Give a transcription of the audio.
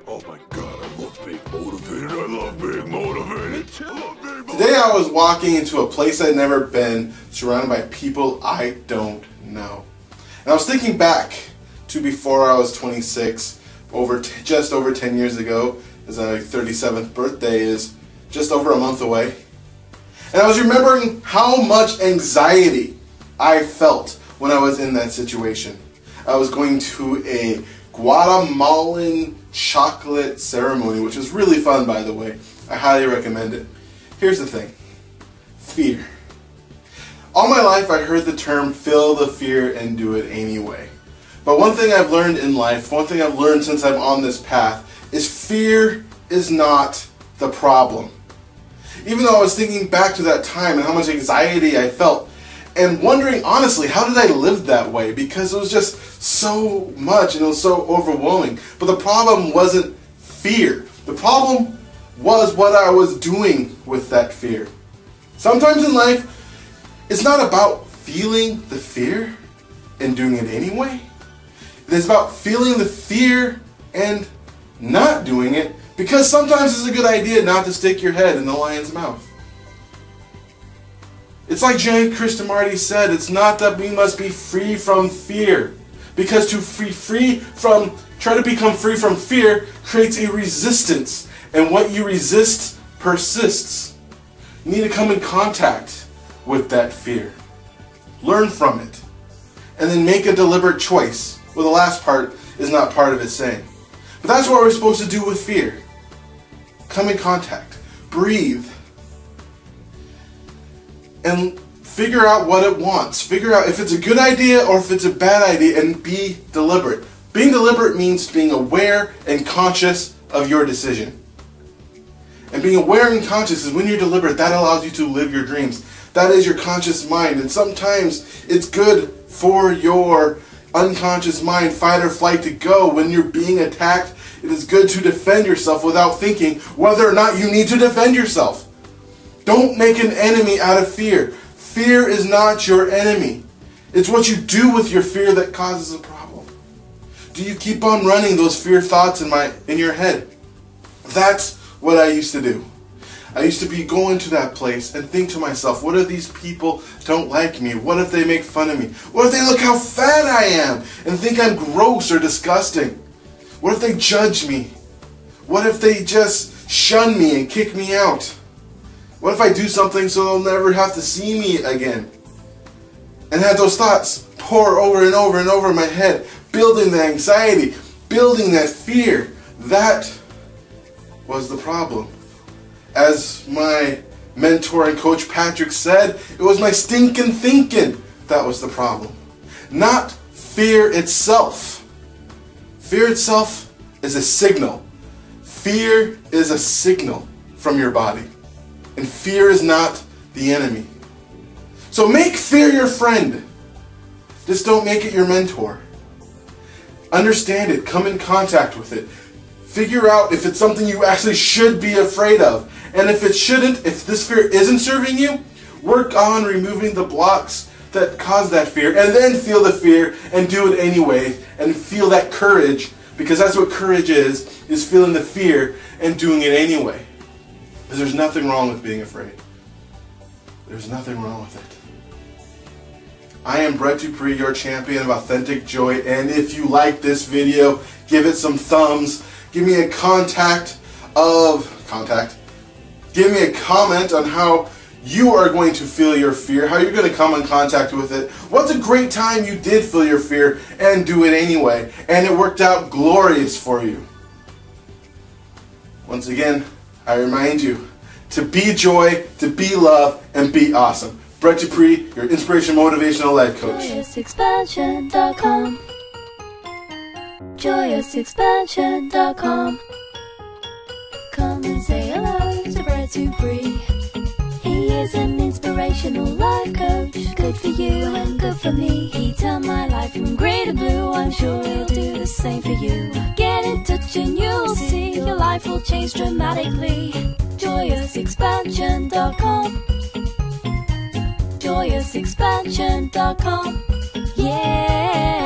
Oh my God, I love being motivated. I love being motivated. Today I was walking into a place I'd never been, surrounded by people I don't know. And I was thinking back to before I was 26, just over 10 years ago, as my 37th birthday is just over a month away. And I was remembering how much anxiety I felt when I was in that situation. I was going to a Guatemalan chocolate ceremony, which was really fun, by the way. I highly recommend it. Here's the thing. Fear. All my life I heard the term feel the fear and do it anyway. But one thing I've learned in life, one thing I've learned since I'm on this path, is fear is not the problem. Even though I was thinking back to that time and how much anxiety I felt, and wondering honestly, how did I live that way? Because it was just so much and it was so overwhelming. But the problem wasn't fear. The problem was what I was doing with that fear. Sometimes in life, it's not about feeling the fear and doing it anyway. It's about feeling the fear and not doing it, because sometimes it's a good idea not to stick your head in the lion's mouth. It's like Jan Krishnamurti said, it's not that we must be free from fear. Because to try to become free from fear creates a resistance. And what you resist persists. You need to come in contact with that fear. Learn from it. And then make a deliberate choice. Well, the last part is not part of it saying. But that's what we're supposed to do with fear. Come in contact. Breathe. And figure out what it wants. Figure out if it's a good idea or if it's a bad idea, and be deliberate. Being deliberate means being aware and conscious of your decision. And being aware and conscious is when you're deliberate, that allows you to live your dreams. That is your conscious mind. And sometimes it's good for your unconscious mind, fight or flight, to go. When you're being attacked, it is good to defend yourself without thinking whether or not you need to defend yourself. Don't make an enemy out of fear. Fear is not your enemy. It's what you do with your fear that causes a problem. Do you keep on running those fear thoughts in your head? That's what I used to do. I used to be going to that place and think to myself, what if these people don't like me? What if they make fun of me? What if they look how fat I am and think I'm gross or disgusting? What if they judge me? What if they just shun me and kick me out? What if I do something so they'll never have to see me again? And had those thoughts pour over and over and over in my head, building the anxiety, building that fear. That was the problem. As my mentor and coach Patrick said, it was my stinking thinking that was the problem. Not fear itself. Fear itself is a signal. Fear is a signal from your body. And fear is not the enemy. So make fear your friend. Just don't make it your mentor. Understand it. Come in contact with it. Figure out if it's something you actually should be afraid of. And if it shouldn't, if this fear isn't serving you, work on removing the blocks that cause that fear. And then feel the fear and do it anyway. And feel that courage. Because that's what courage is feeling the fear and doing it anyway. Because there's nothing wrong with being afraid. There's nothing wrong with it. I am Dupree, your champion of authentic joy. And if you like this video, give it some thumbs. Give me a Give me a comment on how you are going to feel your fear, how you're going to come in contact with it. What's a great time you did feel your fear and do it anyway, and it worked out glorious for you. Once again, I remind you to be joy, to be love, and be awesome. Dupree, your inspirational, motivational life coach. JoyousExpansion.com. JoyousExpansion.com. Come and say hello to Dupree. He is an inspirational life coach, good for you and good for me. He turned my life from grey to blue, I'm sure he'll do the same for you. Get in touch and you'll see your life will change dramatically. JoyousExpansion.com. JoyousExpansion.com. Yeah.